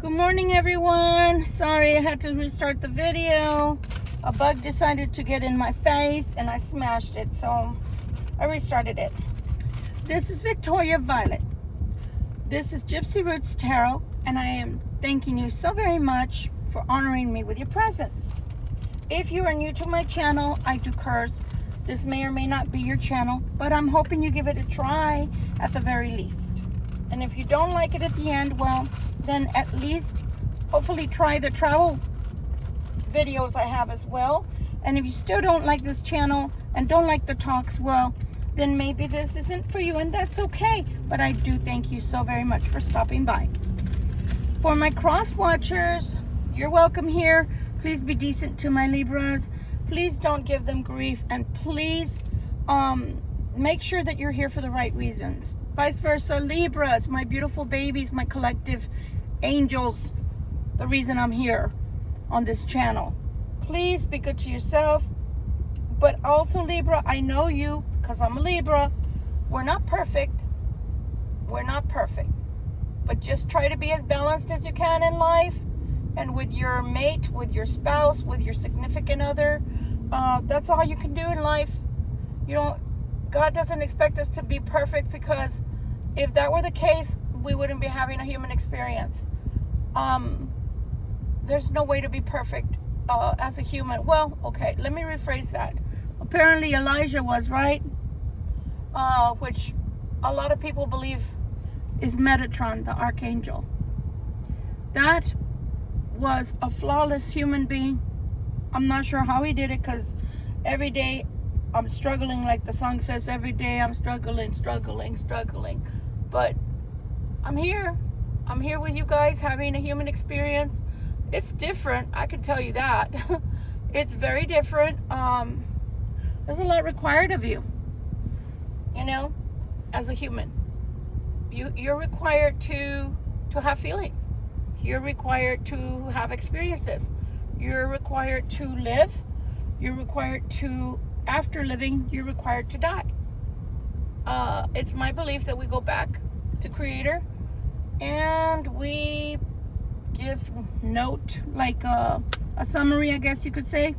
Good morning, everyone. Sorry, I had to restart the video. A bug decided to get in my face and I smashed it, so I restarted it. This is Victoria Violet. This is Gypsy Roots Tarot, and I am thanking you so very much for honoring me with your presence. If you are new to my channel, I do curse. This may or may not be your channel, but I'm hoping you give it a try at the very least. And if you don't like it at the end, well, then at least hopefully try the travel videos I have as well. And if you still don't like this channel and don't like the talks, well, then maybe this isn't for you, and that's okay. But I do thank you so very much for stopping by. For my cross watchers, you're welcome here. Please be decent to my Libras. Please don't give them grief, and please make sure that you're here for the right reasons. Vice versa, Libras, my beautiful babies, my collective angels, the reason I'm here on this channel. Please be good to yourself. But also, Libra, I know you because I'm a Libra. We're not perfect. We're not perfect. But just try to be as balanced as you can in life. And with your mate, with your spouse, with your significant other. That's all you can do in life. God doesn't expect us to be perfect, because if that were the case, we wouldn't be having a human experience. There's no way to be perfect as a human. Well, okay, let me rephrase that. Apparently Elijah was, right? Which a lot of people believe is Metatron, the archangel. That was a flawless human being. I'm not sure how he did it, because every day I'm struggling, like the song says, every day I'm struggling. But I'm here. I'm here with you guys having a human experience. It's different, I can tell you that. It's very different. There's a lot required of you, as a human. You're required to have feelings. You're required to have experiences. You're required to live. You're required to, after living, you're required to die. It's my belief that we go back to Creator and we give note, like a summary, I guess you could say,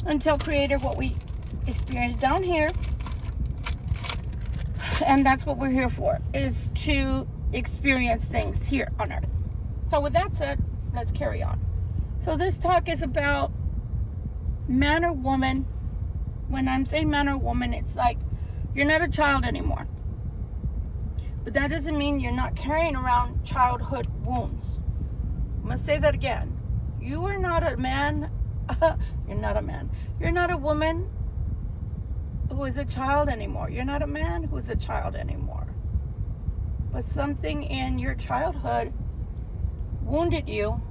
and tell Creator what we experienced down here. And that's what we're here for, is to experience things here on Earth. So with that said, let's carry on. So this talk is about man or woman. When I'm saying man or woman, it's like you're not a child anymore. But that doesn't mean you're not carrying around childhood wounds. I'm going to say that again. You are not a man. You're not a man. You're not a woman who is a child anymore. You're not a man who is a child anymore. But something in your childhood wounded you,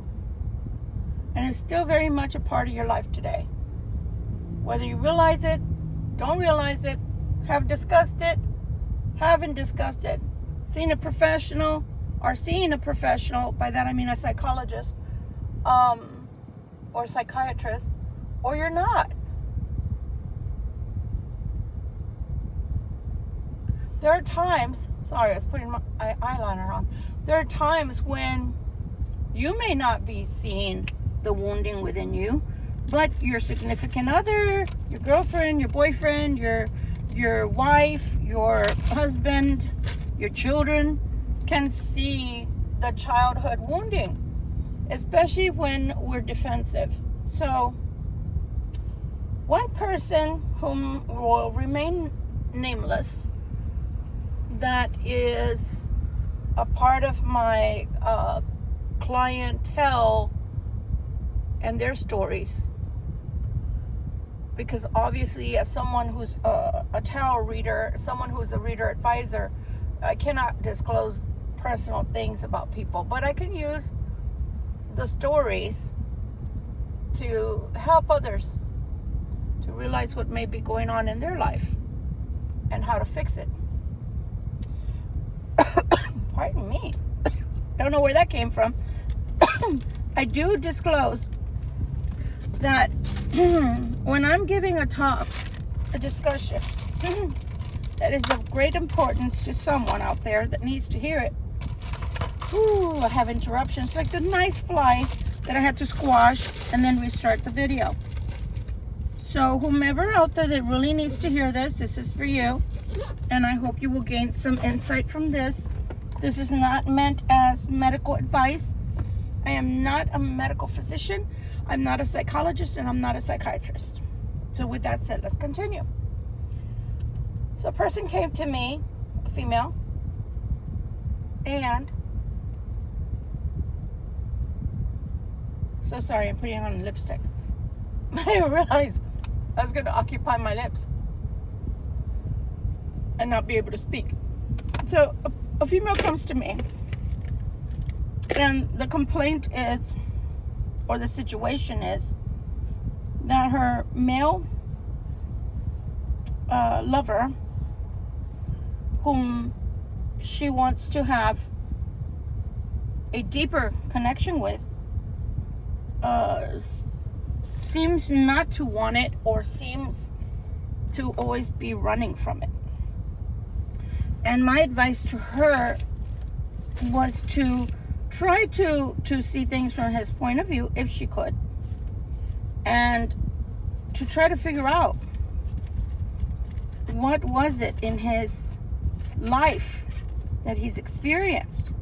and is still very much a part of your life today. Whether you realize it, don't realize it, have discussed it, haven't discussed it, seen a professional, or seeing a professional, by that I mean a psychologist, or psychiatrist, or you're not. There are times, sorry, I was putting my eyeliner on. There are times when you may not be seeing the wounding within you, but your significant other, your girlfriend, your boyfriend, your wife, your husband, your children can see the childhood wounding, especially when we're defensive. So one person whom will remain nameless, that is a part of my clientele and their stories, because obviously, as someone who's a tarot reader, someone who's a reader advisor, I cannot disclose personal things about people, but I can use the stories to help others to realize what may be going on in their life and how to fix it. Pardon me. Don't know where that came from. I do disclose that when I'm giving a talk, a discussion that is of great importance to someone out there that needs to hear it, Ooh, I have interruptions, like the nice fly that I had to squash and then restart the video. So whomever out there that really needs to hear this, this is for you. And I hope you will gain some insight from this. This is not meant as medical advice. I am not a medical physician. I'm not a psychologist, and I'm not a psychiatrist. So with that said, let's continue. So a person came to me, a female, and so sorry, I'm putting on lipstick. I didn't realize I was going to occupy my lips and not be able to speak. So a female comes to me, and the complaint is, or the situation is, that her male lover, whom she wants to have a deeper connection with, seems not to want it, or seems to always be running from it. And my advice to her was to try to see things from his point of view, if she could, and to try to figure out what was it in his life that he's experienced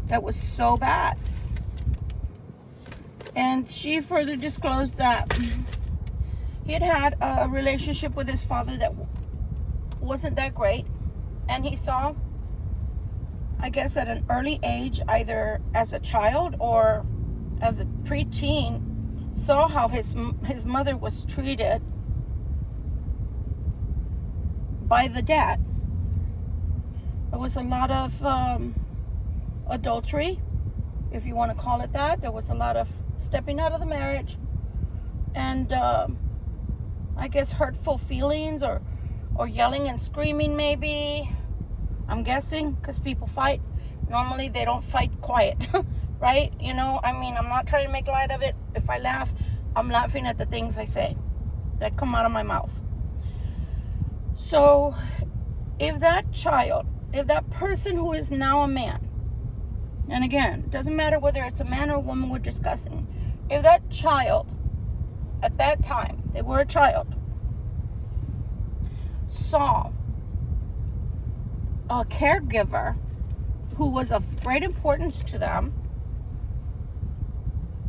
that was so bad. And she further disclosed that he had had a relationship with his father that wasn't that great, and he saw, I guess at an early age, either as a child or as a preteen, saw how his mother was treated by the dad. There was a lot of adultery, if you want to call it that. There was a lot of stepping out of the marriage, and I guess hurtful feelings, or yelling and screaming, maybe. I'm guessing, because people fight. Normally they don't fight quiet, right? You know, I mean, I'm not trying to make light of it. If I laugh, I'm laughing at the things I say that come out of my mouth. So if that child, if that person who is now a man, and again, it doesn't matter whether it's a man or a woman we're discussing, if that child, at that time, they were a child, saw a caregiver who was of great importance to them,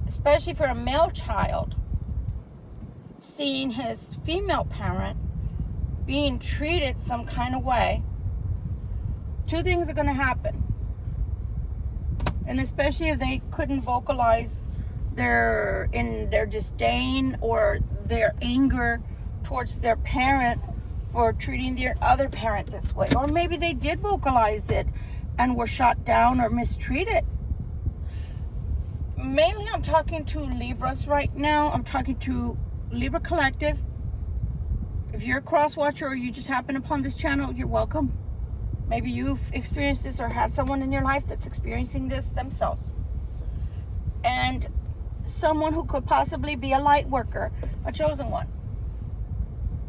especially for a male child, seeing his female parent being treated some kind of way, two things are going to happen. And especially if they couldn't vocalize their disdain or their anger towards their parent for treating their other parent this way. Or maybe they did vocalize it and were shot down or mistreated. Mainly I'm talking to Libras right now. I'm talking to Libra Collective. If you're a cross watcher or you just happen upon this channel, you're welcome. Maybe you've experienced this or had someone in your life that's experiencing this themselves. And someone who could possibly be a light worker, a chosen one.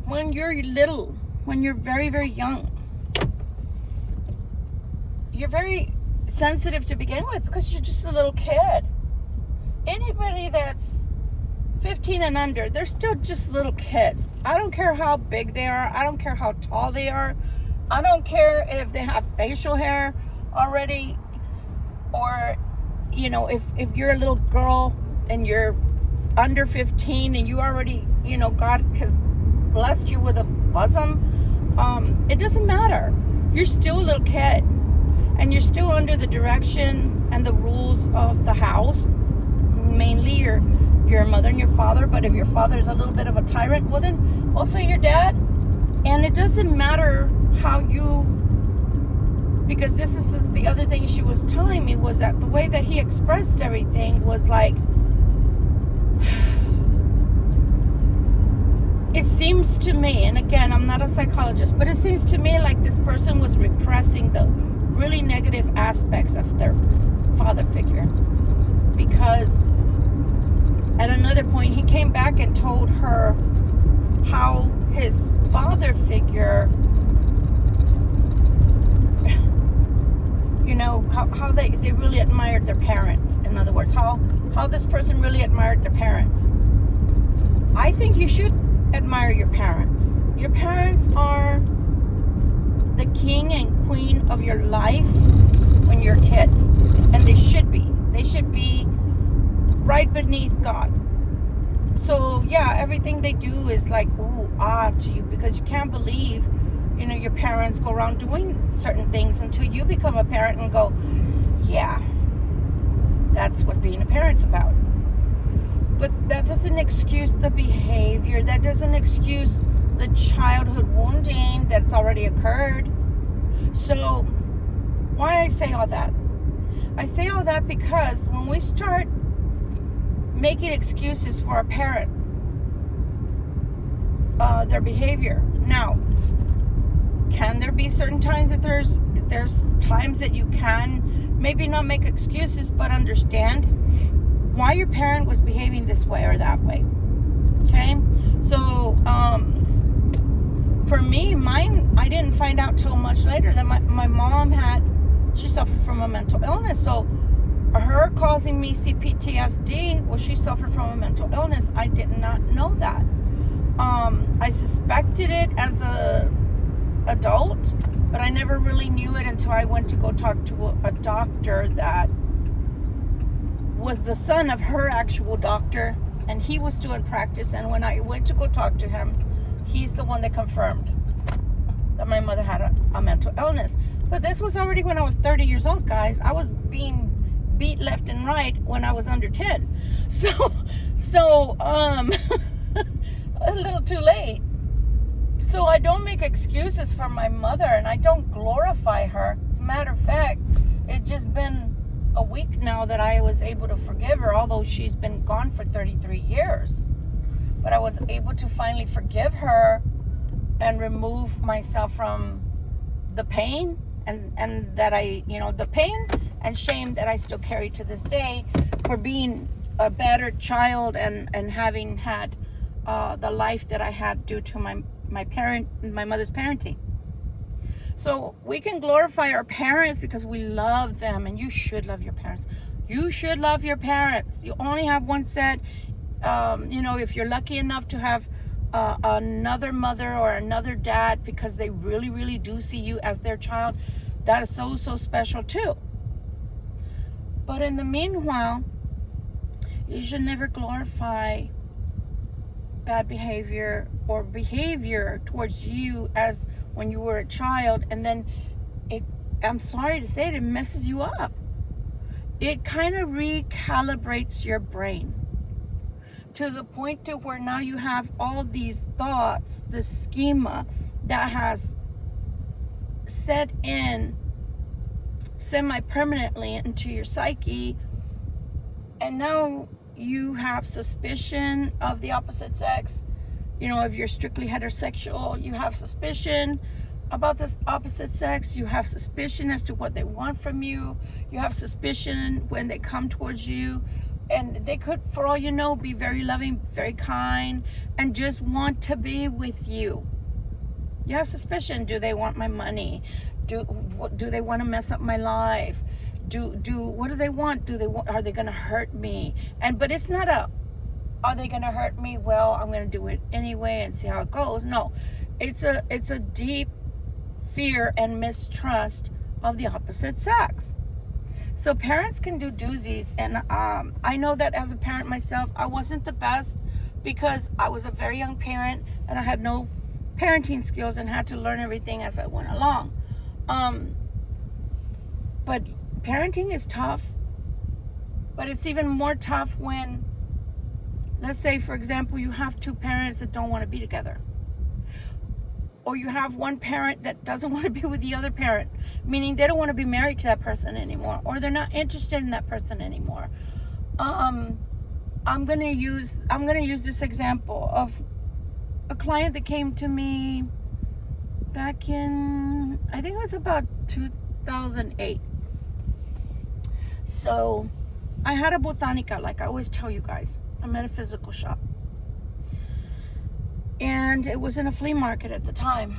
When you're little, when you're very, very young, you're very sensitive to begin with because you're just a little kid. Anybody that's 15 and under, they're still just little kids. I don't care how big they are. I don't care how tall they are. I don't care if they have facial hair already, or, you know, if you're a little girl and you're under 15 and you already, you know, God has blessed you with a bosom. It doesn't matter. You're still a little kid, and you're still under the direction and the rules of the house, mainly your mother and your father. But if your father is a little bit of a tyrant, well, then also your dad. And it doesn't matter how you, because this is the other thing she was telling me, was that the way that he expressed everything was like, it seems to me, and again, I'm not a psychologist, but it seems to me like this person was repressing the really negative aspects of their father figure. Because at another point, he came back and told her how his father figure you know, how they really admired their parents. In other words, how this person really admired their parents. I think you should admire your parents. Your parents are the king and queen of your life when you're a kid. And they should be. They should be right beneath God. So, yeah, everything they do is like, ooh, to you, because you can't believe, you know, your parents go around doing certain things until you become a parent and go, yeah, that's what being a parent's about. But that doesn't excuse the behavior. That doesn't excuse the childhood wounding that's already occurred. So, why I say all that? I say all that because when we start making excuses for a parent, their behavior. Now, can there be certain times that there's times that you can maybe not make excuses, but understand why your parent was behaving this way or that way? Okay, so for me, mine, I didn't find out till much later that my mom she suffered from a mental illness. So her causing me CPTSD, well, she suffered from a mental illness. I did not know that. I suspected it as a adult, but I never really knew it until I went to go talk to a doctor that was the son of her actual doctor, and he was still in practice. And when I went to go talk to him, he's the one that confirmed that my mother had a mental illness. But this was already when I was 30 years old, guys. I was being beat left and right when I was under 10. So a little too late. So I don't make excuses for my mother, and I don't glorify her. As a matter of fact, it's just been a week now that I was able to forgive her, although she's been gone for 33 years. But I was able to finally forgive her and remove myself from the pain and that the pain and shame that I still carry to this day for being a battered child and having had the life that I had due to my mother's parenting. So we can glorify our parents because we love them, and you should love your parents. You should love your parents. You only have one set. If you're lucky enough to have another mother or another dad, because they really, really do see you as their child, that is so, so special too. But in the meanwhile, you should never glorify bad behavior or behavior towards you as when you were a child, and then I'm sorry to say it messes you up. It kind of recalibrates your brain to the point to where now you have all these thoughts, this schema that has set in semi-permanently into your psyche, and now you have suspicion of the opposite sex. If you're strictly heterosexual, you have suspicion about this opposite sex. You have suspicion as to what they want from you. You have suspicion when they come towards you, and they could, for all you know, be very loving, very kind, and just want to be with you. You have suspicion. Do they want my money? Do they want to mess up my life? What do they want? Are they going to hurt me? But it's not are they going to hurt me? Well, I'm going to do it anyway and see how it goes. No, it's a deep fear and mistrust of the opposite sex. So parents can do doozies, and I know that as a parent myself, I wasn't the best because I was a very young parent and I had no parenting skills and had to learn everything as I went along. But parenting is tough, but it's even more tough when, let's say, for example, you have two parents that don't want to be together. Or you have one parent that doesn't want to be with the other parent, meaning they don't want to be married to that person anymore, or they're not interested in that person anymore. I'm gonna use this example of a client that came to me back in, I think it was about 2008. So I had a botanica, like I always tell you guys, a metaphysical shop. And it was in a flea market at the time.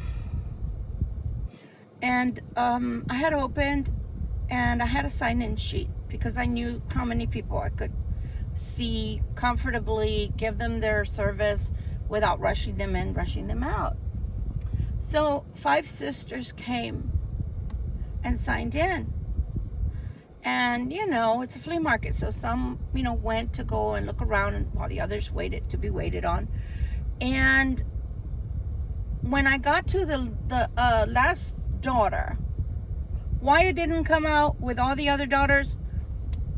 And I had opened, and I had a sign-in sheet because I knew how many people I could see comfortably, give them their service without rushing them in, rushing them out. So 5 sisters came and signed in. And, it's a flea market, so some, went to go and look around, and while the others waited to be waited on. And when I got to the last daughter, why it didn't come out with all the other daughters,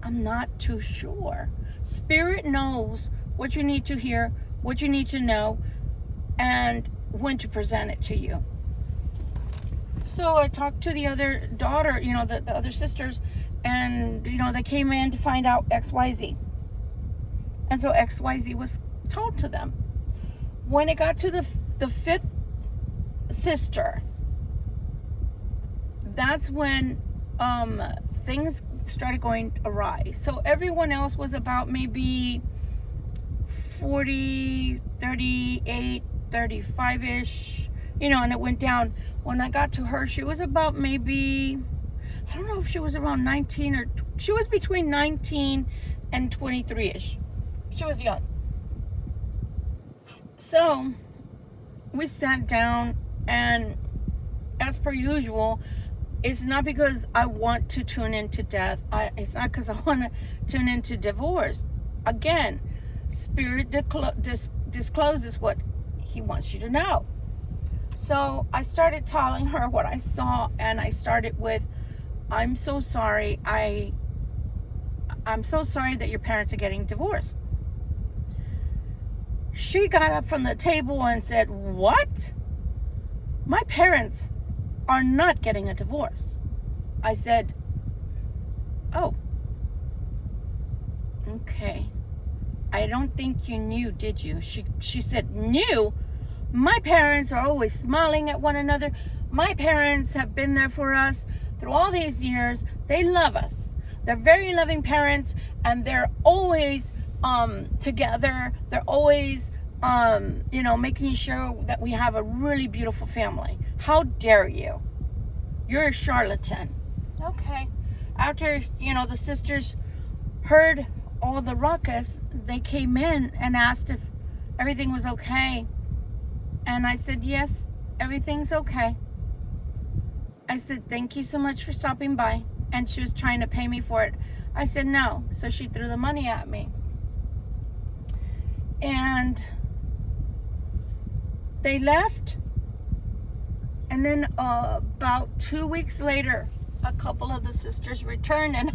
I'm not too sure. Spirit knows what you need to hear, what you need to know, and when to present it to you. So I talked to the other daughter, the other sisters, and, they came in to find out XYZ. And so XYZ was told to them. When it got to the 5th sister, that's when things started going awry. So everyone else was about maybe 40, 38, 35-ish, and it went down. When I got to her, she was about maybe, I don't know if she was around 19 or, she was between 19 and 23-ish. She was young. So we sat down, and as per usual, it's not because I want to tune into death. It's not because I want to tune into divorce. Again, Spirit discloses what he wants you to know. So I started telling her what I saw, and I started with, I'm so sorry. I'm so sorry that your parents are getting divorced. She got up from the table and said, what? My parents are not getting a divorce. I said, oh, okay. I don't think you knew, did you? She said, knew? My parents are always smiling at one another. My parents have been there for us through all these years. They love us. They're very loving parents, and they're always together. They're always, making sure that we have a really beautiful family. How dare you? You're a charlatan. Okay. After, the sisters heard all the ruckus, they came in and asked if everything was okay. And I said, yes, everything's okay. I said, thank you so much for stopping by. And she was trying to pay me for it. I said, no. So she threw the money at me. And they left. And then about 2 weeks later, a couple of the sisters returned. And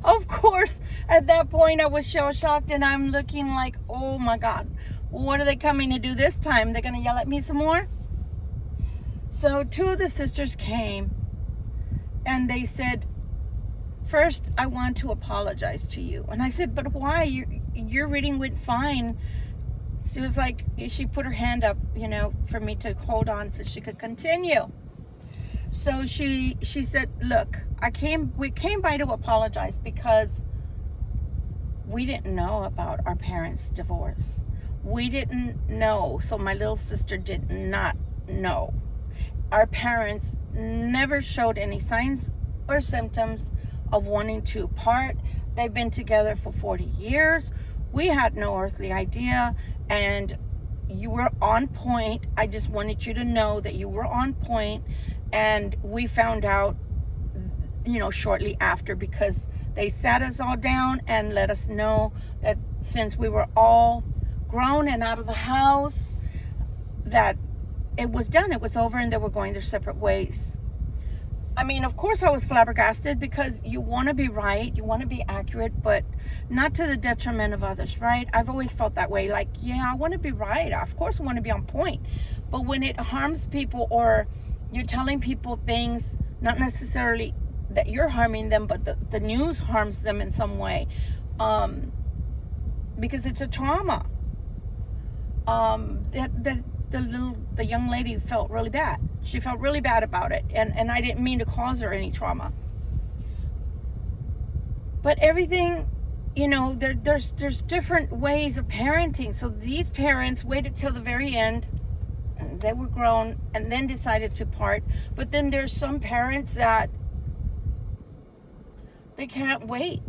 of course, at that point, I was shell-shocked, and I'm looking like, oh my God, what are they coming to do this time? They're going to yell at me some more? So 2 of the sisters came, and they said, first, I want to apologize to you. And I said, but why? Your reading went fine. She was like, she put her hand up, for me to hold on so she could continue. So she said, look, we came by to apologize because we didn't know about our parents' divorce. We didn't know. So my little sister did not know. Our parents never showed any signs or symptoms of wanting to part. They've been together for 40 years. We had no earthly idea, and you were on point. I just wanted you to know that you were on point, and we found out, shortly after, because they sat us all down and let us know that since we were all grown and out of the house, that it was done, it was over, and they were going their separate ways. I mean, of course I was flabbergasted, because you want to be right, you want to be accurate, but not to the detriment of others, right? I've always felt that way. Like, yeah, I want to be right. Of course I want to be on point. But when it harms people, or you're telling people things, not necessarily that you're harming them, but the news harms them in some way, because it's a trauma. The young lady felt really bad. She felt really bad about it. And I didn't mean to cause her any trauma. But everything, there's different ways of parenting. So these parents waited till the very end, and they were grown, and then decided to part. But then there's some parents that They can't wait.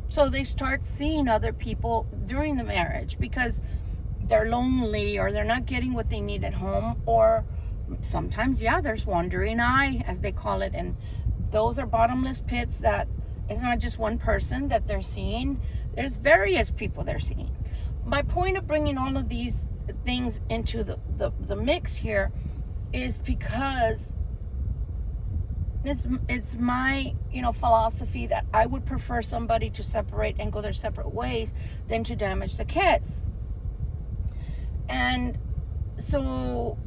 So they start seeing other people during the marriage because they're lonely or they're not getting what they need at home, or sometimes, yeah, there's wandering eye, as they call it, and those are bottomless pits that it's not just one person that they're seeing. There's various people they're seeing. My point of bringing all of these things into the mix here is because it's my philosophy that I would prefer somebody to separate and go their separate ways than to damage the kids. And so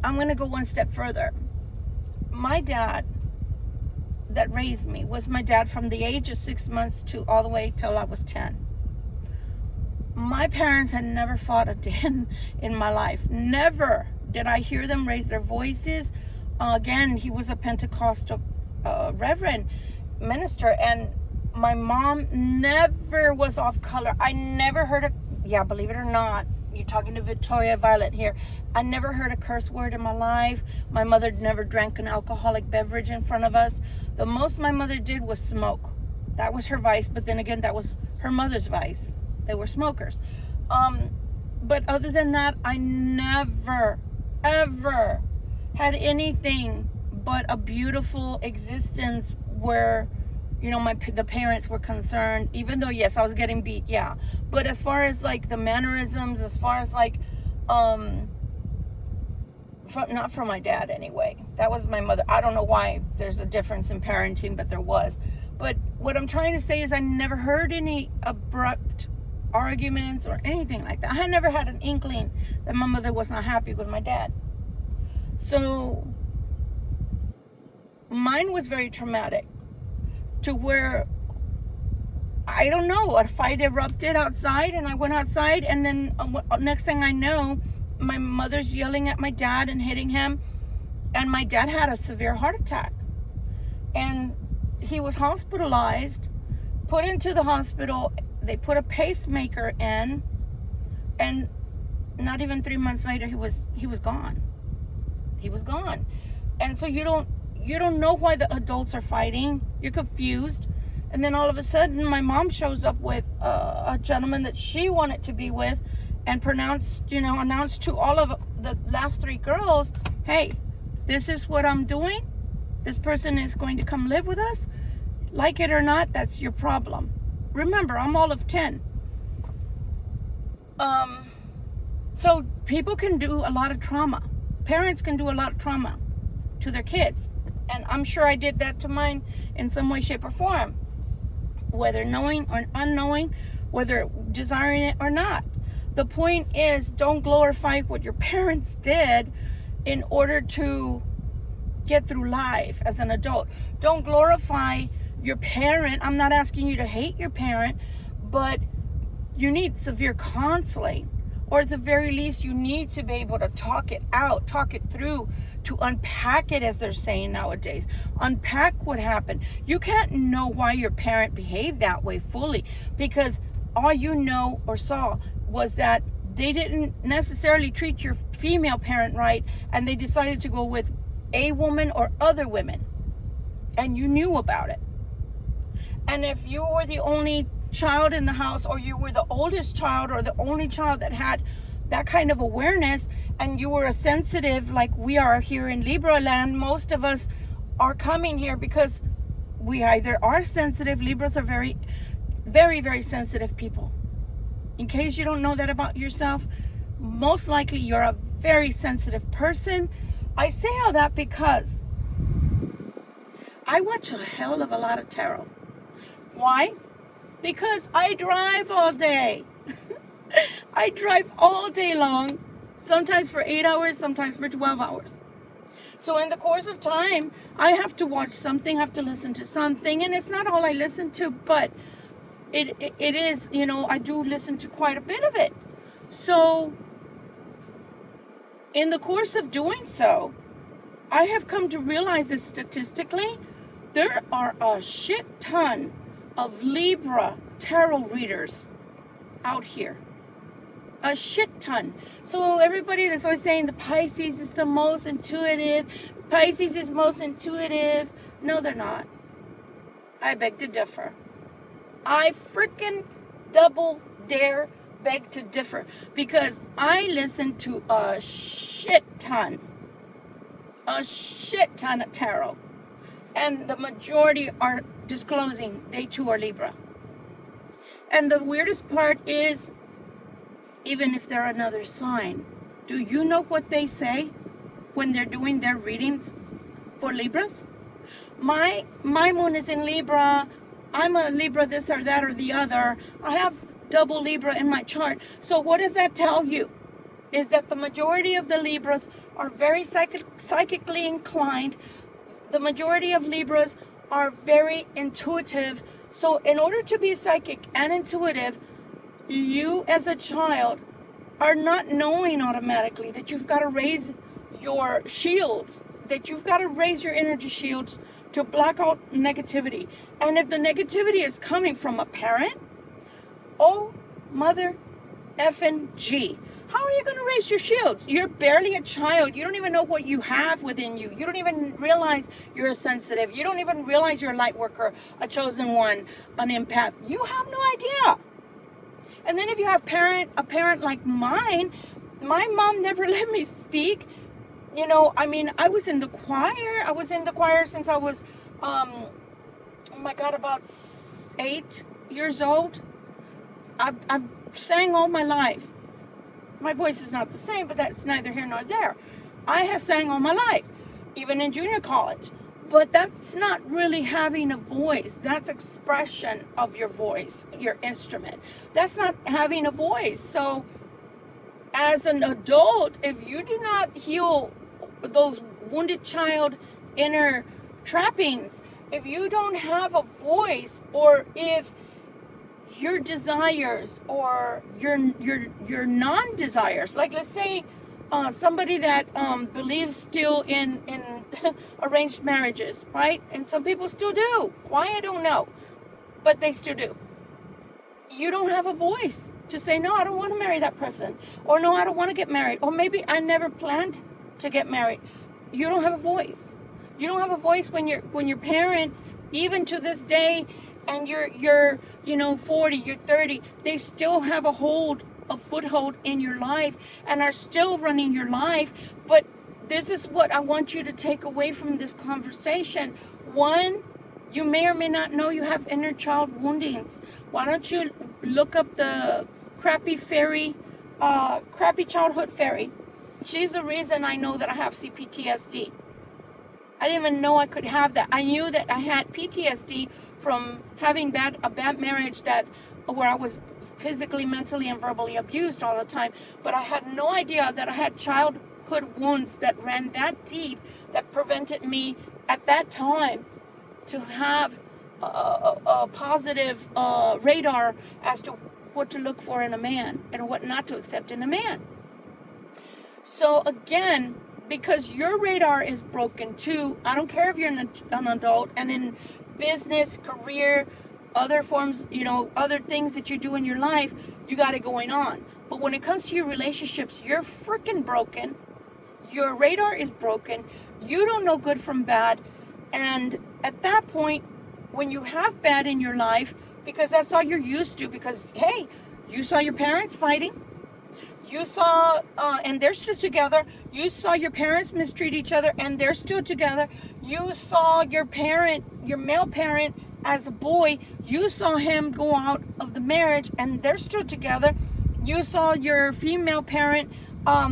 I'm going to go one step further. My dad that raised me was my dad from the age of 6 months to all the way till I was 10. My parents had never fought a day in my life. Never did I hear them raise their voices. Again, he was a Pentecostal reverend minister, and my mom never was off color. I never heard a, yeah, believe it or not, you're talking to Victoria Violet here, I never heard a curse word in my life. My mother never drank an alcoholic beverage in front of us. The most my mother did was smoke. That was her vice, but then again, that was her mother's vice. They were smokers. But other than that, I never, ever had anything but a beautiful existence where, the parents were concerned, even though, yes, I was getting beat, yeah. But as far as like the mannerisms, as far as like, not from my dad anyway. That was my mother. I don't know why there's a difference in parenting, but there was. But what I'm trying to say is I never heard any abrupt arguments or anything like that. I had never had an inkling that my mother was not happy with my dad. So mine was very traumatic to where, I don't know, a fight erupted outside, and I went outside, and then next thing I know, my mother's yelling at my dad and hitting him, and my dad had a severe heart attack, and he was hospitalized, put into the hospital. They put a pacemaker in, and not even 3 months later, he was gone. He was gone. And so you don't know why the adults are fighting. You're confused. And then all of a sudden, my mom shows up with a gentleman that she wanted to be with, and announced to all of the last 3 girls, hey, this is what I'm doing. This person is going to come live with us. Like it or not, that's your problem. Remember, I'm all of 10. So people can do a lot of trauma. Parents can do a lot of trauma to their kids. And I'm sure I did that to mine in some way, shape, or form. Whether knowing or unknowing, whether desiring it or not. The point is, don't glorify what your parents did in order to get through life as an adult. Don't glorify your parent. I'm not asking you to hate your parent, but you need severe counseling, or at the very least, you need to be able to talk it out, talk it through, to unpack it, as they're saying nowadays. Unpack what happened. You can't know why your parent behaved that way fully, because all you know or saw was that they didn't necessarily treat your female parent right, and they decided to go with a woman or other women, and you knew about it. And if you were the only child in the house, or you were the oldest child, or the only child that had that kind of awareness, and you were a sensitive, like we are here in Libra land, most of us are coming here because we either are sensitive. Libras are very, very, very sensitive people. In case you don't know that about yourself, most likely you're a very sensitive person. I say all that because I watch a hell of a lot of tarot. Why? Because I drive all day. I drive all day long, sometimes for 8 hours, sometimes for 12 hours. So in the course of time, I have to watch something, have to listen to something, and it's not all I listen to, but it is, I do listen to quite a bit of it. So in the course of doing so, I have come to realize that statistically, there are a shit ton of Libra tarot readers out here. A shit ton. So everybody that's always saying the Pisces is the most intuitive, Pisces is most intuitive. No, they're not. I beg to differ. I freaking double dare beg to differ, because I listen to a shit ton of tarot, and the majority are disclosing they too are Libra. And the weirdest part is, even if they're another sign, do you know what they say when they're doing their readings for Libras? My moon is in Libra. I'm a Libra, this or that or the other. I have double Libra in my chart. So what does that tell you? Is that the majority of the Libras are very psychically inclined. The majority of Libras are very intuitive. So in order to be psychic and intuitive, you as a child are not knowing automatically that you've got to raise your shields, that you've got to raise your energy shields to block out negativity. And if the negativity is coming from a parent, oh, mother effing G. How are you going to raise your shields? You're barely a child. You don't even know what you have within you. You don't even realize you're a sensitive. You don't even realize you're a light worker, a chosen one, an empath. You have no idea. And then if you have a parent like mine, my mom never let me speak. You know, I mean, I was in the choir. I was in the choir since I was, oh my God, about 8 years old. I've sang all my life. My voice is not the same, but that's neither here nor there. I have sang all my life, even in junior college. But that's not really having a voice. That's expression of your voice, your instrument. That's not having a voice. So as an adult, if you do not heal those wounded child inner trappings, if you don't have a voice, or if your desires or your non-desires, like let's say somebody that believes still in arranged marriages, right? And some people still do. Why, I don't know, but they still do. You don't have a voice to say, no, I don't want to marry that person, or no, I don't want to get married, or maybe I never planned to get married. You don't have a voice. You don't have a voice when your parents, even to this day, and you're 40, you're 30, they still have a foothold in your life and are still running your life. But this is what I want you to take away from this conversation. One, you may or may not know you have inner child woundings. Why don't you look up the crappy childhood fairy? She's the reason I know that I have CPTSD. I didn't even know I could have that. I knew that I had PTSD from having a bad marriage where I was physically, mentally, and verbally abused all the time. But I had no idea that I had childhood wounds that ran that deep, that prevented me at that time to have a positive radar as to what to look for in a man and what not to accept in a man. So again, because your radar is broken too, I don't care if you're an adult and in business, career, other forms, other things that you do in your life, you got it going on. But when it comes to your relationships, you're freaking broken. Your radar is broken. You don't know good from bad. And at that point, when you have bad in your life, because that's all you're used to, because, hey, you saw your parents fighting. You saw, and they're still together. You saw your parents mistreat each other, and they're still together. You saw your male parent, as a boy, you saw him go out of the marriage, and they're still together. You saw your female parent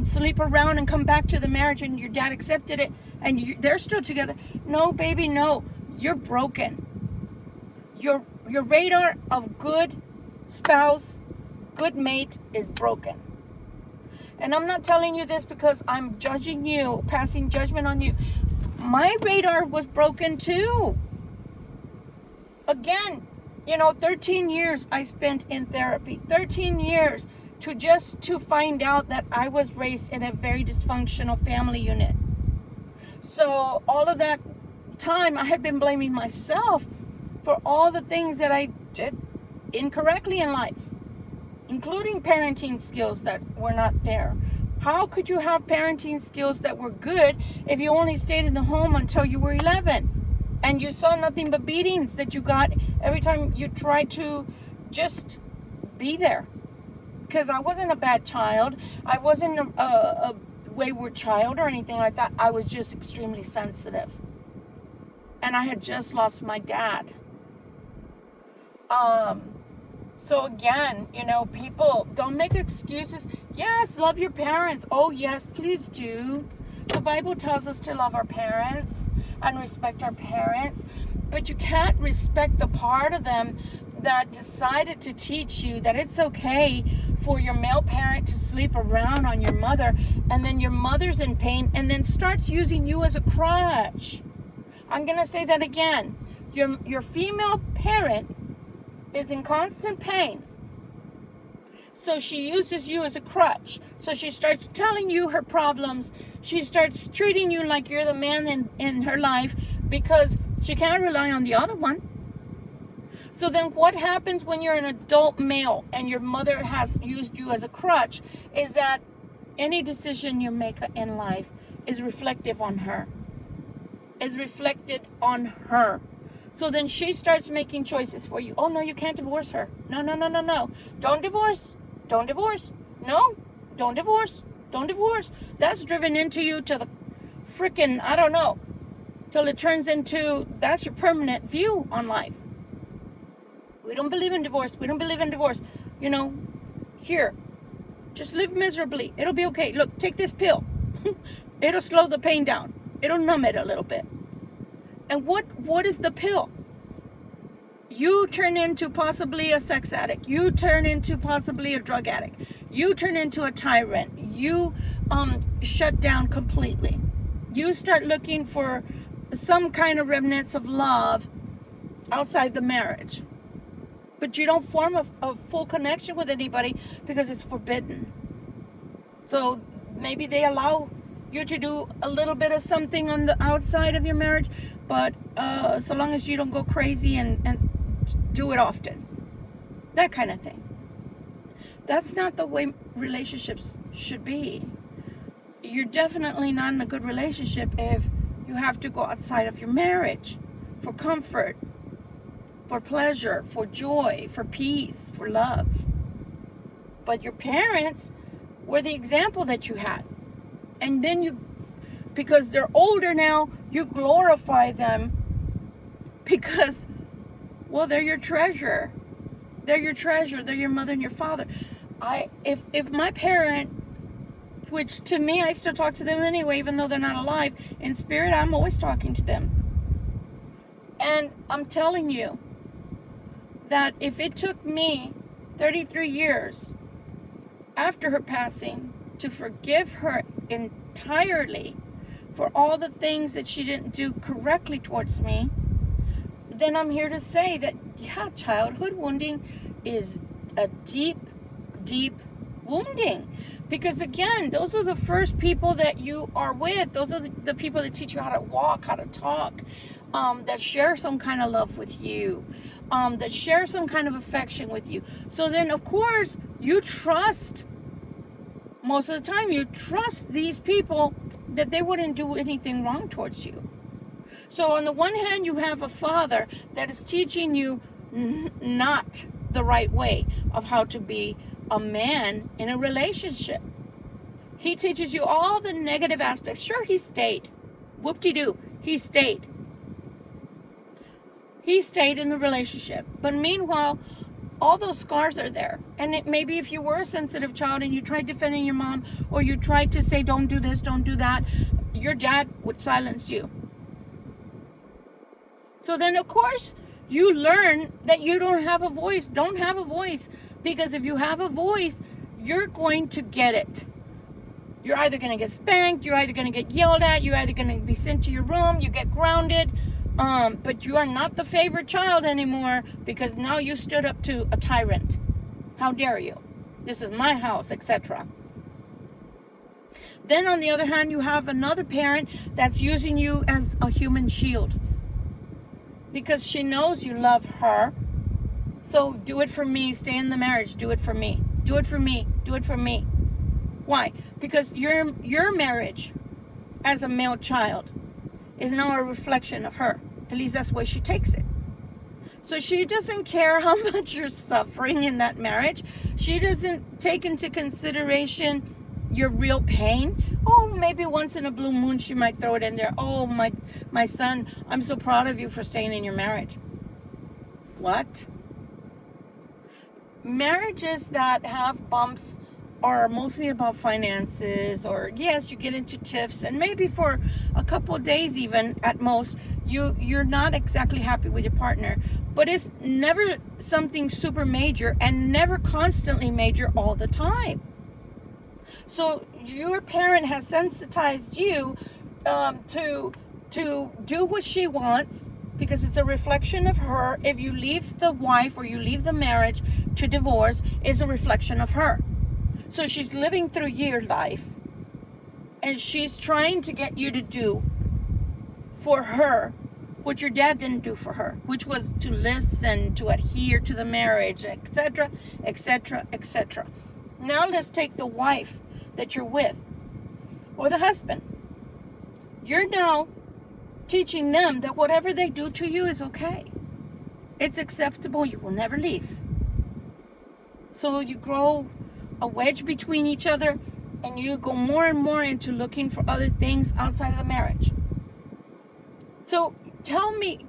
sleep around and come back to the marriage, and your dad accepted it, and they're still together. No, baby, no. You're broken. Your radar of good spouse, good mate is broken. And I'm not telling you this because I'm judging you, passing judgment on you. My radar was broken too. Again, 13 years I spent in therapy. 13 years to find out that I was raised in a very dysfunctional family unit. So all of that time I had been blaming myself for all the things that I did incorrectly in life, including parenting skills that were not there. How could you have parenting skills that were good if you only stayed in the home until you were 11? And you saw nothing but beatings that you got every time you tried to just be there. Because I wasn't a bad child. I wasn't a wayward child or anything like that. I was just extremely sensitive. And I had just lost my dad. So again, you know, people, don't make excuses. Yes, love your parents. Oh, yes, please do. The Bible tells us to love our parents and respect our parents. But you can't respect the part of them that decided to teach you that it's okay for your male parent to sleep around on your mother, and then your mother's in pain and then starts using you as a crutch. I'm going to say that again. Your female parent is in constant pain. So she uses you as a crutch. So she starts telling you her problems. She starts treating you like you're the man in her life because she can't rely on the other one. So then what happens when you're an adult male and your mother has used you as a crutch is that any decision you make in life is reflective on her. Is reflected on her. So then she starts making choices for you. Oh, no, you can't divorce her. No. Don't divorce. Don't divorce. No, don't divorce. Don't divorce. That's driven into you to the freaking, I don't know, till it turns into, that's your permanent view on life. We don't believe in divorce. We don't believe in divorce. You know, here, just live miserably. It'll be okay. Look, take this pill. It'll slow the pain down. It'll numb it a little bit. And what is the pill? You turn into possibly a sex addict. You turn into possibly a drug addict. You turn into a tyrant. You shut down completely. You start looking for some kind of remnants of love outside the marriage. But you don't form a full connection with anybody because it's forbidden. So maybe they allow you to do a little bit of something on the outside of your marriage, but so long as you don't go crazy and do it often. That kind of thing. That's not the way relationships should be. You're definitely not in a good relationship if you have to go outside of your marriage for comfort, for pleasure, for joy, for peace, for love. But your parents were the example that you had. And then you, because they're older now, you glorify them because, well, they're your treasure. They're your treasure. They're your mother and your father. If my parent, which to me, I still talk to them anyway, even though they're not alive, in spirit, I'm always talking to them. And I'm telling you that if it took me 33 years after her passing to forgive her entirely for all the things that she didn't do correctly towards me, then I'm here to say that, yeah, childhood wounding is a deep, deep wounding. Because again, those are the first people that you are with. Those are the people that teach you how to walk, how to talk, that share some kind of love with you, that share some kind of affection with you. So then, of course, you trust, most of the time, you trust these people that they wouldn't do anything wrong towards you. So on the one hand, you have a father that is teaching you not the right way of how to be a man in a relationship. He teaches you all the negative aspects. Sure, he stayed. Whoop-de-doo. He stayed. He stayed in the relationship. But meanwhile, all those scars are there. And maybe if you were a sensitive child and you tried defending your mom, or you tried to say, don't do this, don't do that, your dad would silence you. So then, of course, you learn that you don't have a voice. Don't have a voice. Because if you have a voice, you're going to get it. You're either going to get spanked, you're either going to get yelled at, you're either going to be sent to your room, you get grounded. But you are not the favorite child anymore because now you stood up to a tyrant. How dare you? This is my house, etc. Then on the other hand, you have another parent that's using you as a human shield. Because she knows you love her. So do it for me, stay in the marriage, do it for me. Do it for me, do it for me. Why? Because your marriage as a male child is now a reflection of her. At least that's the way she takes it. So she doesn't care how much you're suffering in that marriage. She doesn't take into consideration your real pain. Oh, maybe once in a blue moon she might throw it in there. Oh, my son, I'm so proud of you for staying in your marriage. What? Marriages that have bumps are mostly about finances, or yes, you get into tiffs, and maybe for a couple of days even at most, you're not exactly happy with your partner, but it's never something super major and never constantly major all the time. So your parent has sensitized you to do what she wants, because it's a reflection of her. If you leave the wife or you leave the marriage to divorce, it's a reflection of her. So she's living through your life, and she's trying to get you to do for her what your dad didn't do for her, which was to listen, to adhere to the marriage, etc., etc., etc. Now let's take the wife that you're with, or the husband. You're now teaching them that whatever they do to you is okay. It's acceptable. You will never leave. So you grow a wedge between each other, and you go more and more into looking for other things outside of the marriage. So tell me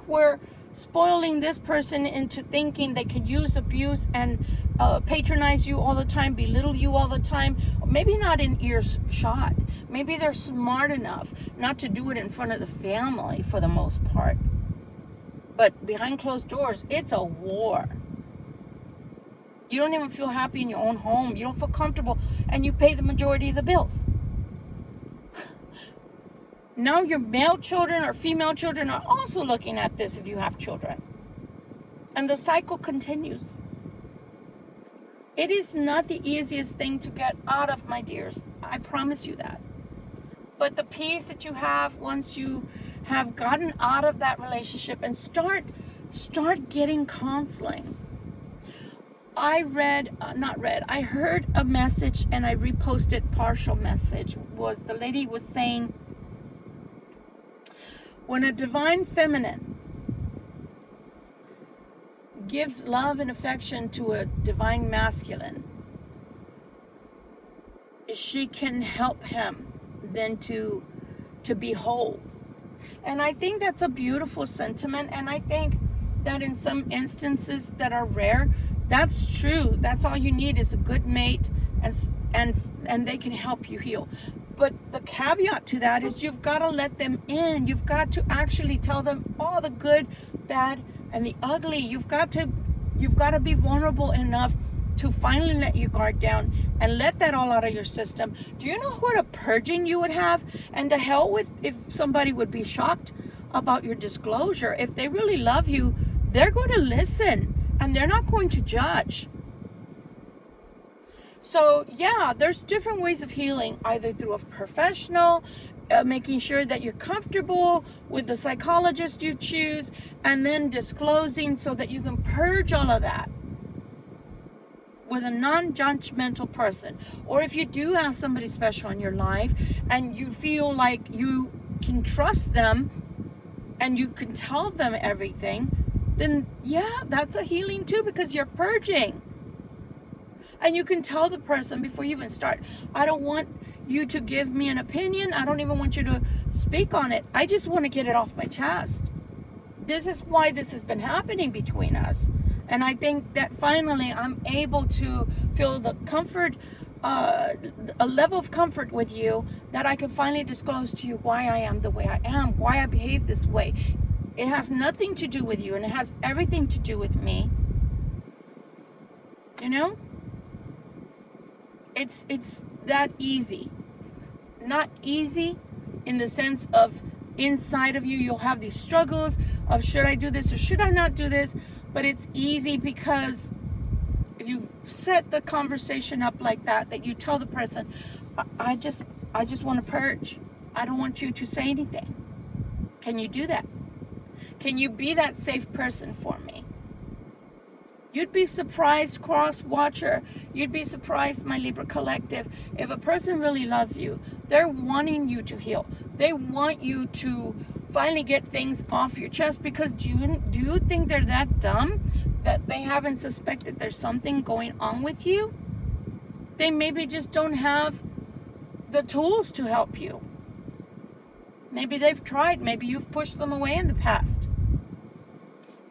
where spoiling this person into thinking they can use, abuse, and patronize you all the time, belittle you all the time, maybe not in earshot. Maybe they're smart enough not to do it in front of the family for the most part. But behind closed doors, it's a war. You don't even feel happy in your own home. You don't feel comfortable, and you pay the majority of the bills. Now your male children or female children are also looking at this if you have children. And the cycle continues. It is not the easiest thing to get out of, my dears. I promise you that. But the peace that you have once you have gotten out of that relationship and start getting counseling. I heard a message, and I reposted partial message. The lady was saying, when a divine feminine gives love and affection to a divine masculine, she can help him then to be whole. And I think that's a beautiful sentiment, and I think that in some instances that are rare, that's true. That's all you need is a good mate, and they can help you heal. But the caveat to that is you've got to let them in. You've got to actually tell them all the good, bad, and the ugly. You've got to be vulnerable enough to finally let your guard down and let that all out of your system. Do you know what a purging you would have? And to hell with if somebody would be shocked about your disclosure. If they really love you, they're going to listen, and they're not going to judge. So yeah, there's different ways of healing, either through a professional, making sure that you're comfortable with the psychologist you choose, and then disclosing so that you can purge all of that with a non-judgmental person. Or if you do have somebody special in your life and you feel like you can trust them and you can tell them everything, then yeah, that's a healing too, because you're purging. And you can tell the person before you even start, I don't want you to give me an opinion. I don't even want you to speak on it. I just want to get it off my chest. This is why this has been happening between us. And I think that finally I'm able to feel the comfort, a level of comfort with you, that I can finally disclose to you why I am the way I am, why I behave this way. It has nothing to do with you, and it has everything to do with me. You know? It's that easy. Not easy in the sense of inside of you, you'll have these struggles of should I do this or should I not do this? But it's easy because if you set the conversation up like that you tell the person, I just want to purge. I don't want you to say anything. Can you do that? Can you be that safe person for me? You'd be surprised, cross watcher. You'd be surprised, my Libra collective. If a person really loves you, they're wanting you to heal. They want you to finally get things off your chest. Because do you think they're that dumb that they haven't suspected there's something going on with you? They maybe just don't have the tools to help you. Maybe they've tried. Maybe you've pushed them away in the past.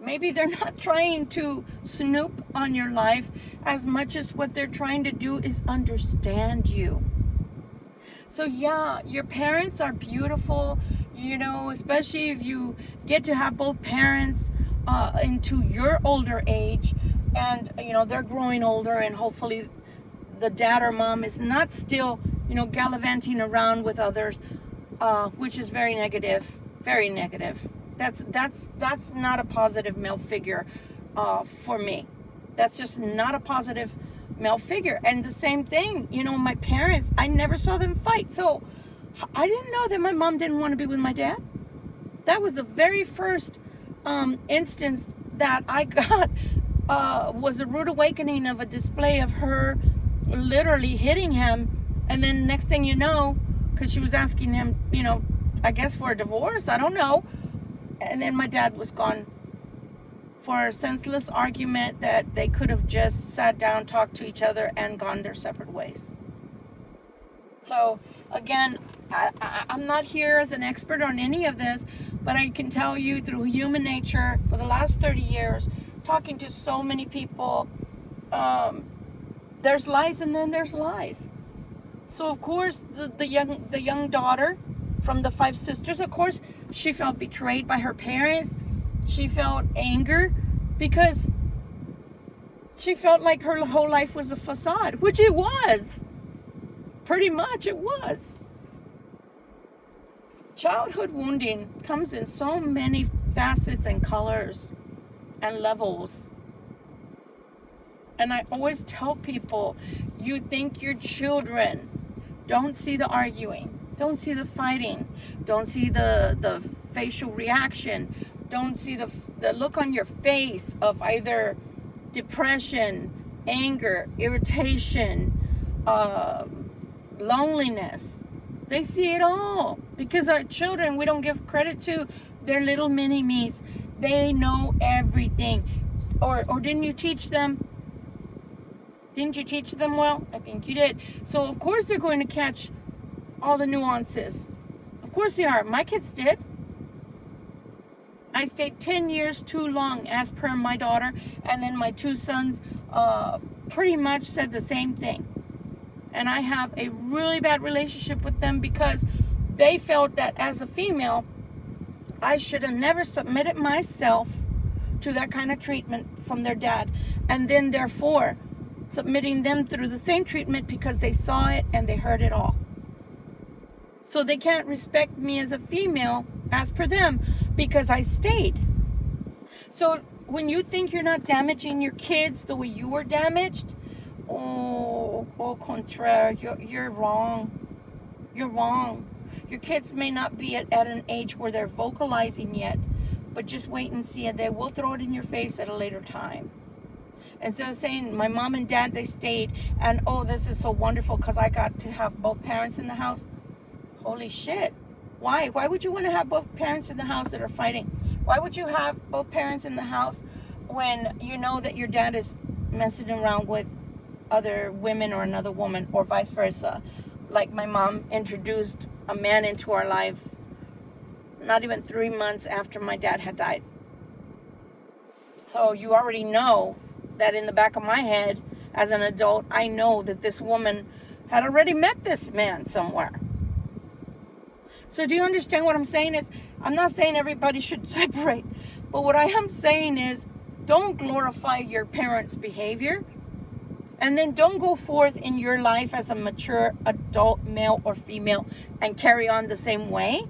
Maybe they're not trying to snoop on your life as much as what they're trying to do is understand you. So yeah, your parents are beautiful, especially if you get to have both parents into your older age, and they're growing older, and hopefully the dad or mom is not still gallivanting around with others, which is very negative. That's not a positive male figure for me. That's just not a positive male figure. And the same thing, my parents, I never saw them fight. So I didn't know that my mom didn't want to be with my dad. That was the very first instance that I got, was a rude awakening of a display of her literally hitting him. And then next thing you know, because she was asking him, I guess for a divorce, I don't know. And then my dad was gone for a senseless argument that they could have just sat down, talked to each other, and gone their separate ways. So again, I'm not here as an expert on any of this, but I can tell you through human nature, for the last 30 years, talking to so many people, there's lies and then there's lies. So of course, the young daughter from the 5 sisters, of course, she felt betrayed by her parents. She felt anger because she felt like her whole life was a facade, which it was. Pretty much it was. Childhood wounding comes in so many facets and colors and levels. And I always tell people, you think your children don't see the arguing, don't see the fighting, don't see the facial reaction, don't see the look on your face of either depression, anger, irritation, loneliness. They see it all, because our children, we don't give credit to, they're little mini-me's. They know everything. Or didn't you teach them? Didn't you teach them well? I think you did. So of course they're going to catch all the nuances. Of course they are. My kids did. I stayed 10 years too long, as per my daughter, and then my 2 sons pretty much said the same thing. And I have a really bad relationship with them because they felt that as a female, I should have never submitted myself to that kind of treatment from their dad, and then therefore submitting them through the same treatment because they saw it and they heard it all. So they can't respect me as a female as per them because I stayed. So when you think you're not damaging your kids the way you were damaged, au contraire, you're wrong. You're wrong. Your kids may not be at an age where they're vocalizing yet, but just wait and see, and they will throw it in your face at a later time. Instead of saying, my mom and dad, they stayed, and oh, this is so wonderful because I got to have both parents in the house. Holy shit. Why? Why would you want to have both parents in the house that are fighting? Why would you have both parents in the house when you know that your dad is messing around with other women or another woman, or vice versa? Like my mom introduced a man into our life not even 3 months after my dad had died. So you already know that in the back of my head, as an adult, I know that this woman had already met this man somewhere. So do you understand what I'm saying? I'm not saying everybody should separate, but what I am saying is, don't glorify your parents' behavior, and then don't go forth in your life as a mature adult, male or female, and carry on the same way.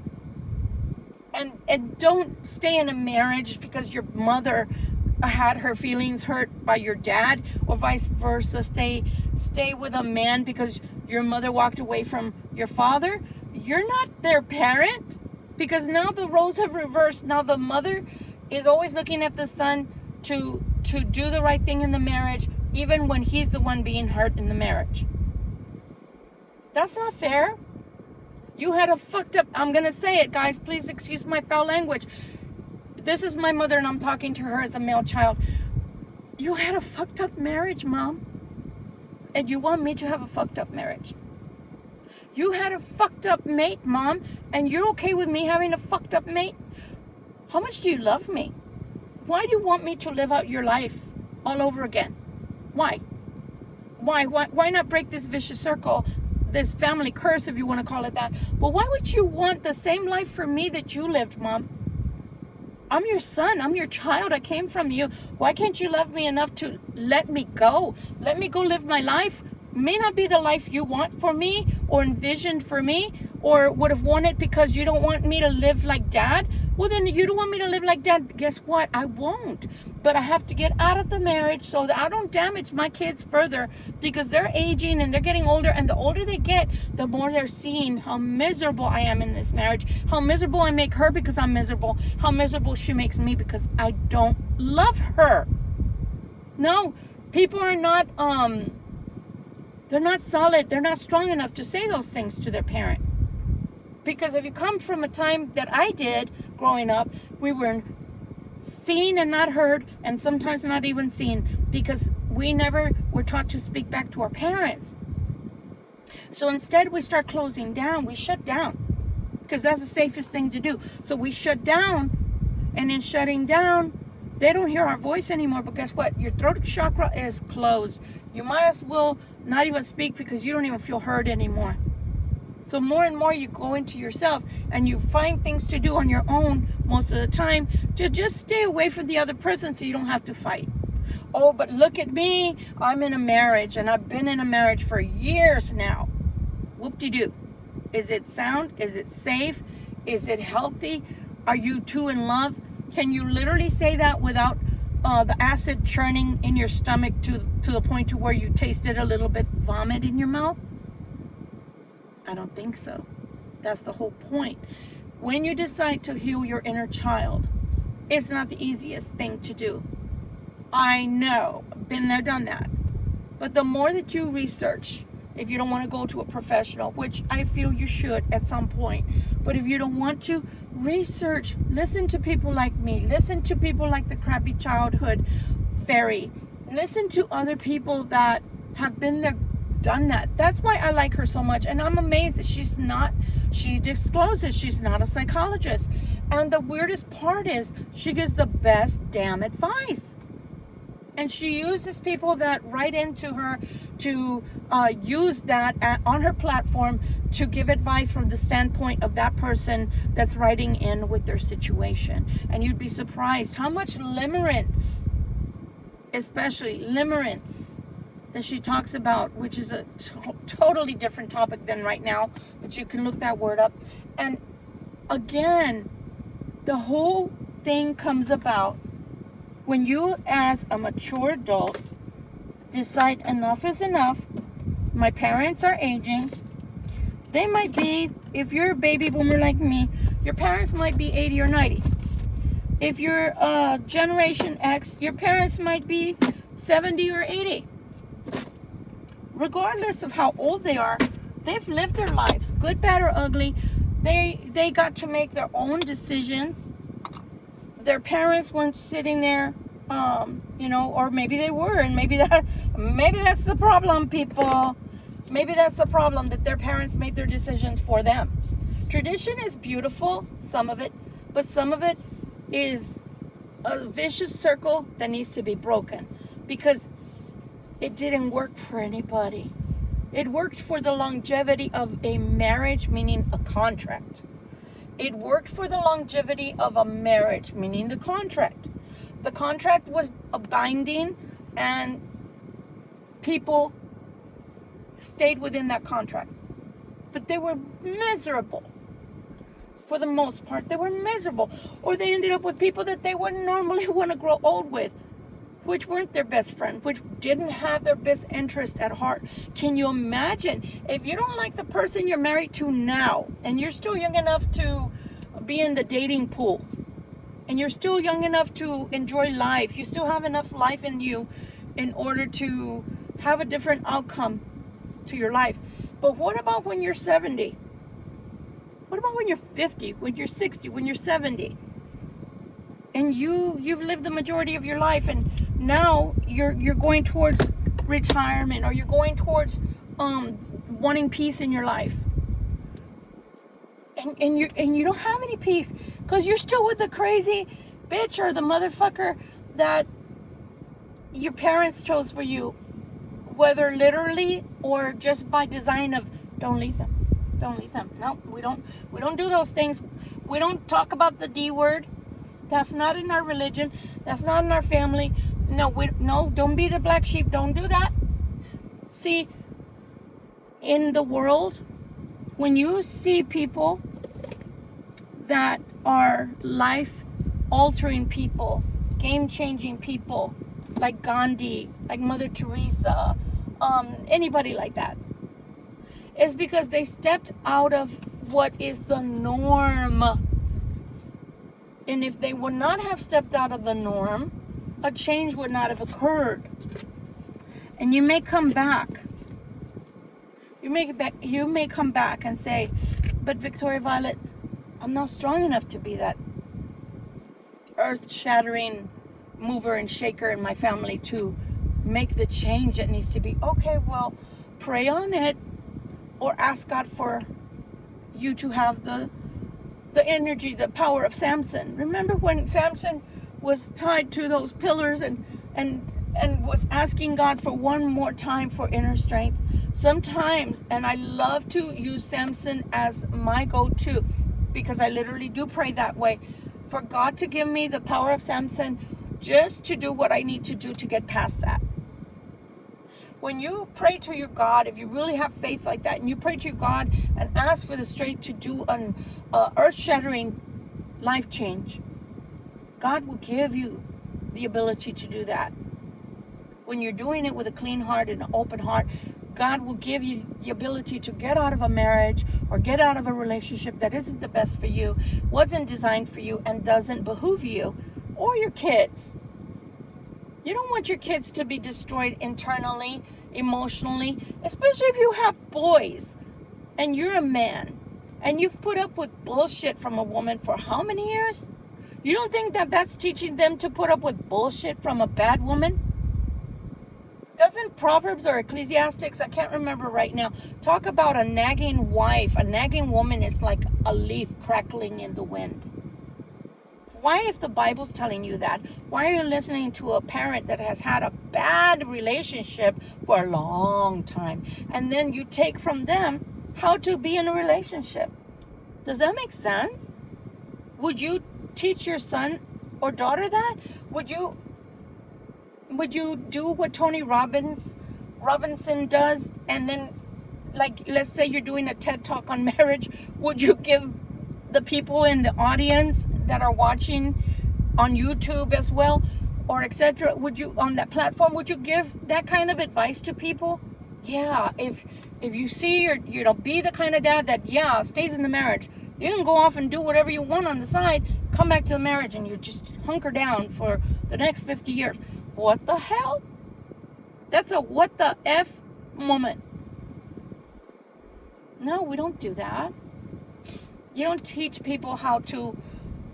And don't stay in a marriage because your mother had her feelings hurt by your dad, or vice versa. Stay with a man because your mother walked away from your father. You're not their parent, because now the roles have reversed. Now the mother is always looking at the son to do the right thing in the marriage, even when he's the one being hurt in the marriage. That's not fair. You had a fucked up, I'm going to say it, guys. Please excuse my foul language. This is my mother, and I'm talking to her as a male child. You had a fucked up marriage, Mom. And you want me to have a fucked up marriage. You had a fucked up mate, Mom. And you're okay with me having a fucked up mate? How much do you love me? Why do you want me to live out your life all over again? Why? Why not break this vicious circle, this family curse, if you want to call it that? But why would you want the same life for me that you lived, Mom? I'm your son. I'm your child. I came from you. Why can't you love me enough to let me go? Let me go live my life. May not be the life you want for me or envisioned for me or would have wanted because you don't want me to live like Dad. Well, then you don't want me to live like Dad. Guess what? I won't. But I have to get out of the marriage so that I don't damage my kids further, because they're aging and they're getting older. And the older they get, the more they're seeing how miserable I am in this marriage, how miserable I make her because I'm miserable, how miserable she makes me because I don't love her. No, people are not, they're not solid. They're not strong enough to say those things to their parent. Because if you come from a time that I did growing up, we were seen and not heard, and sometimes not even seen, because we never were taught to speak back to our parents. So instead we start closing down. We shut down because that's the safest thing to do. So we shut down, and in shutting down, they don't hear our voice anymore. But guess what? Your throat chakra is closed. You might as well not even speak because you don't even feel heard anymore. So more and more you go into yourself and you find things to do on your own most of the time to just stay away from the other person so you don't have to fight. Oh, but look at me. I'm in a marriage and I've been in a marriage for years now. Whoop-de-doo. Is it sound? Is it safe? Is it healthy? Are you two in love? Can you literally say that without the acid churning in your stomach to the point to where you tasted a little bit vomit in your mouth? I don't think so. That's the whole point. When you decide to heal your inner child, it's not the easiest thing to do. I know, been there, done that. But the more that you research, if you don't want to go to a professional, which I feel you should at some point, but if you don't want to, research, listen to people like me, listen to people like the Crappy Childhood Fairy, listen to other people that have been there, done that. That's why I like her so much. And I'm amazed that she discloses she's not a psychologist. And the weirdest part is she gives the best damn advice. And she uses people that write into her to use that on her platform to give advice from the standpoint of that person that's writing in with their situation. And you'd be surprised how much limerence, especially limerence, that she talks about, which is a totally different topic than right now, but you can look that word up. And again, the whole thing comes about when you, as a mature adult, decide enough is enough. My parents are aging. They might be, if you're a baby boomer like me, your parents might be 80 or 90. If you're Generation X, your parents might be 70 or 80. Regardless of how old they are, they've lived their lives, good, bad, or ugly. They got to make their own decisions. Their parents weren't sitting there, or maybe they were, and maybe that's the problem, people. Maybe that's the problem, that their parents made their decisions for them. Tradition is beautiful, some of it, but some of it is a vicious circle that needs to be broken, because it didn't work for anybody. It worked for the longevity of a marriage, meaning a contract. It worked for the longevity of a marriage, meaning the contract. The contract was a binding, and people stayed within that contract. But they were miserable. For the most part, they were miserable. Or they ended up with people that they wouldn't normally want to grow old with, which weren't their best friend, which didn't have their best interest at heart. Can you imagine if you don't like the person you're married to now, and you're still young enough to be in the dating pool, and you're still young enough to enjoy life, you still have enough life in you in order to have a different outcome to your life. But what about when you're 70? What about when you're 50, when you're 60, when you're 70? And you've lived the majority of your life, and now you're going towards retirement, or you're going towards wanting peace in your life. And you don't have any peace because you're still with the crazy bitch or the motherfucker that your parents chose for you, whether literally or just by design of don't leave them. Don't leave them. No, we don't do those things. We don't talk about the D word. That's not in our religion. That's not in our family. No, don't be the black sheep. Don't do that. See, in the world, when you see people that are life-altering people, game-changing people, like Gandhi, like Mother Teresa, anybody like that, it's because they stepped out of what is the norm. And if they would not have stepped out of the norm, a change would not have occurred. And you may come back. You may come back and say, but Victoria Violet, I'm not strong enough to be that earth-shattering mover and shaker in my family to make the change that needs to be. Okay, well, pray on it, or ask God for you to have the energy, the power of Samson. Remember when Samson was tied to those pillars and was asking God for one more time for inner strength? Sometimes, and I love to use Samson as my go-to, because I literally do pray that way, for God to give me the power of Samson just to do what I need to do to get past that. When you pray to your God, if you really have faith like that, and you pray to your God and ask for the strength to do an earth-shattering life change, God will give you the ability to do that. When you're doing it with a clean heart and an open heart, God will give you the ability to get out of a marriage or get out of a relationship that isn't the best for you, wasn't designed for you, and doesn't behoove you or your kids. You don't want your kids to be destroyed internally, emotionally, especially if you have boys and you're a man and you've put up with bullshit from a woman for how many years? You don't think that that's teaching them to put up with bullshit from a bad woman? Doesn't Proverbs or Ecclesiastics, I can't remember right now, talk about a nagging wife? A nagging woman is like a leaf crackling in the wind. Why, if the Bible's telling you that, why are you listening to a parent that has had a bad relationship for a long time, and then you take from them how to be in a relationship? Does that make sense? Would you teach your son or daughter that? Would you do what Tony Robinson does, and then, like, let's say you're doing a TED Talk on marriage, would you give the people in the audience that are watching on YouTube as well, or etc., would you, on that platform, would you give that kind of advice to people? Yeah, if you see be the kind of dad that, stays in the marriage. You can go off and do whatever you want on the side, come back to the marriage, and you just hunker down for the next 50 years. What the hell? That's a what the F moment. No, we don't do that. You don't teach people how to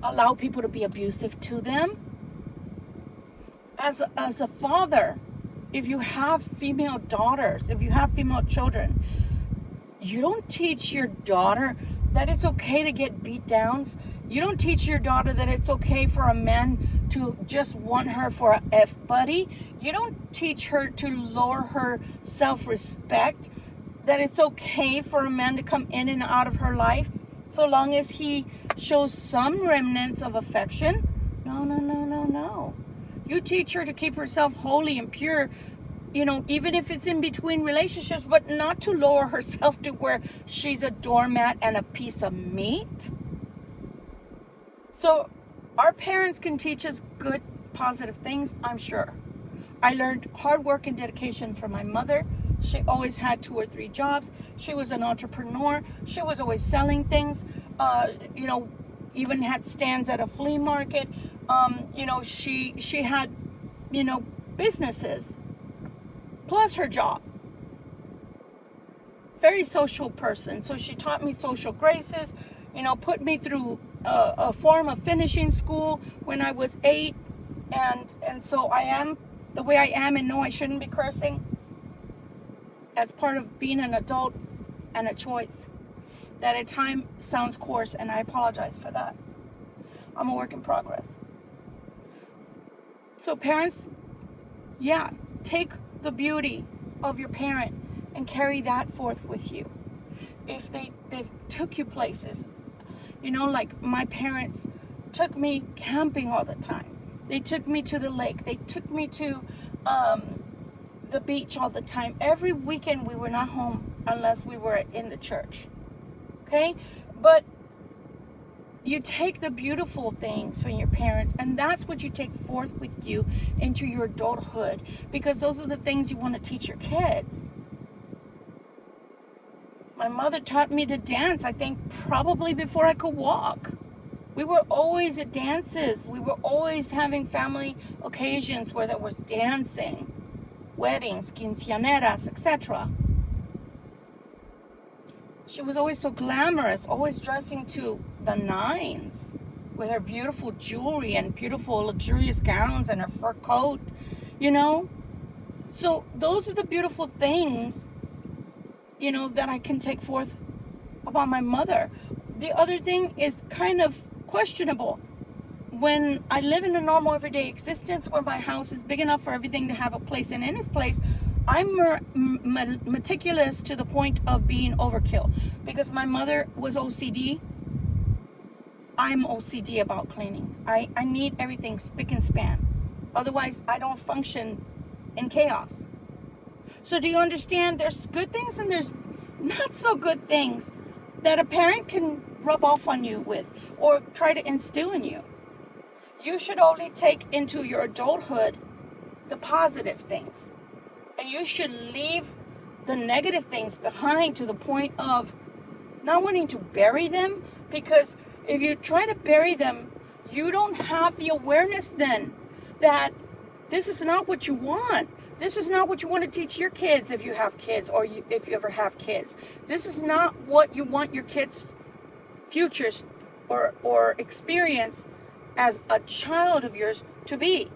allow people to be abusive to them. As a father, if you have female daughters, if you have female children, you don't teach your daughter that it's okay to get beat downs. You don't teach your daughter that it's okay for a man to just want her for a F buddy. You don't teach her to lower her self-respect, that it's okay for a man to come in and out of her life so long as he shows some remnants of affection. No. You teach her to keep herself holy and pure, even if it's in between relationships, but not to lower herself to where she's a doormat and a piece of meat. So our parents can teach us good, positive things, I'm sure. I learned hard work and dedication from my mother. She always had 2 or 3 jobs. She was an entrepreneur. She was always selling things. Even had stands at a flea market. She had, businesses, plus her job. Very social person. So she taught me social graces. put me through a form of finishing school when I was 8. And so I am the way I am, and no, I shouldn't be cursing, as part of being an adult and a choice that at times sounds coarse, and I apologize for that. I'm a work in progress. So parents, yeah, take the beauty of your parent and carry that forth with you. If they took you places, like my parents took me camping all the time. They took me to the lake. They took me to the beach all the time. Every weekend we were not home unless we were in the church. Okay? But you take the beautiful things from your parents, and that's what you take forth with you into your adulthood, because those are the things you want to teach your kids. My mother taught me to dance, I think probably before I could walk. We were always at dances. We were always having family occasions where there was dancing, weddings, quinceañeras, etc. She was always so glamorous, always dressing to the nines with her beautiful jewelry and beautiful luxurious gowns and her fur coat, So those are the beautiful things, that I can take forth about my mother. The other thing is kind of questionable. When I live in a normal everyday existence where my house is big enough for everything to have a place, and in its place, I'm meticulous to the point of being overkill. Because my mother was OCD, I'm OCD about cleaning. I need everything spick and span. Otherwise, I don't function in chaos. So do you understand? There's good things and there's not so good things that a parent can rub off on you with or try to instill in you. You should only take into your adulthood the positive things. And you should leave the negative things behind, to the point of not wanting to bury them, because if you try to bury them, you don't have the awareness then that this is not what you want. This is not what you want to teach your kids if you have kids, or if you ever have kids. This is not what you want your kids' futures or experience as a child of yours to be.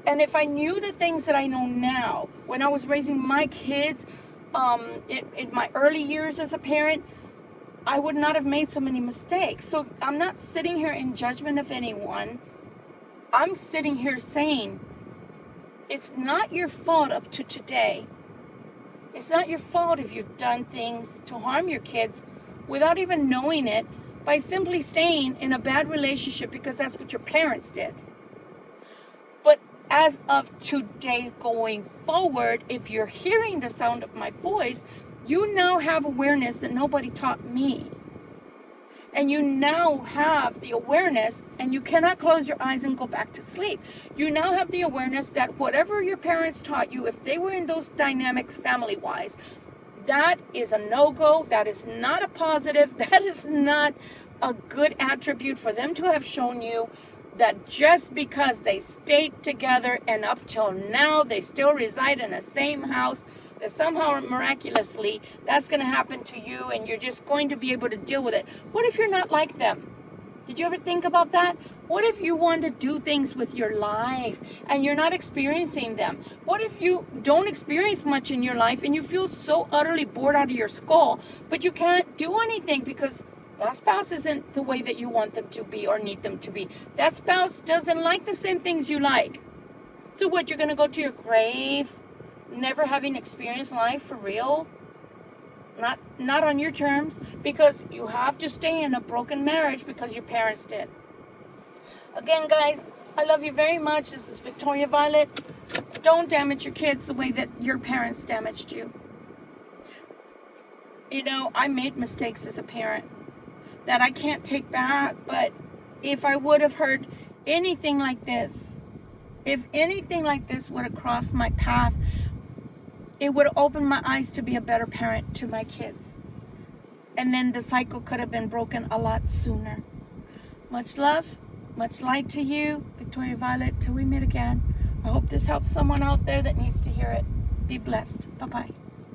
And if I knew the things that I know now, when I was raising my kids in my early years as a parent, I would not have made so many mistakes. So I'm not sitting here in judgment of anyone. I'm sitting here saying, it's not your fault up to today. It's not your fault if you've done things to harm your kids without even knowing it, by simply staying in a bad relationship because that's what your parents did. But as of today going forward, if you're hearing the sound of my voice, you now have awareness that nobody taught me. And you now have the awareness, and you cannot close your eyes and go back to sleep. You now have the awareness that whatever your parents taught you, if they were in those dynamics family-wise, that is a no-go. That is not a positive. That is not a good attribute for them to have shown you, that just because they stayed together and up till now they still reside in the same house, that somehow miraculously that's going to happen to you and you're just going to be able to deal with it. What if you're not like them? Did you ever think about that? What if you want to do things with your life and you're not experiencing them? What if you don't experience much in your life and you feel so utterly bored out of your skull, but you can't do anything because that spouse isn't the way that you want them to be or need them to be? That spouse doesn't like the same things you like. So what, you're going to go to your grave never having experienced life for real? Not on your terms, because you have to stay in a broken marriage because your parents did. Again, guys, I love you very much. This is Victoria Violet. Don't damage your kids the way that your parents damaged you. I made mistakes as a parent that I can't take back, but if I would have heard anything like this, if anything like this would have crossed my path, it would have opened my eyes to be a better parent to my kids. And then the cycle could have been broken a lot sooner. Much love, much light to you, Victoria Violet. Till we meet again. I hope this helps someone out there that needs to hear it. Be blessed. Bye-bye.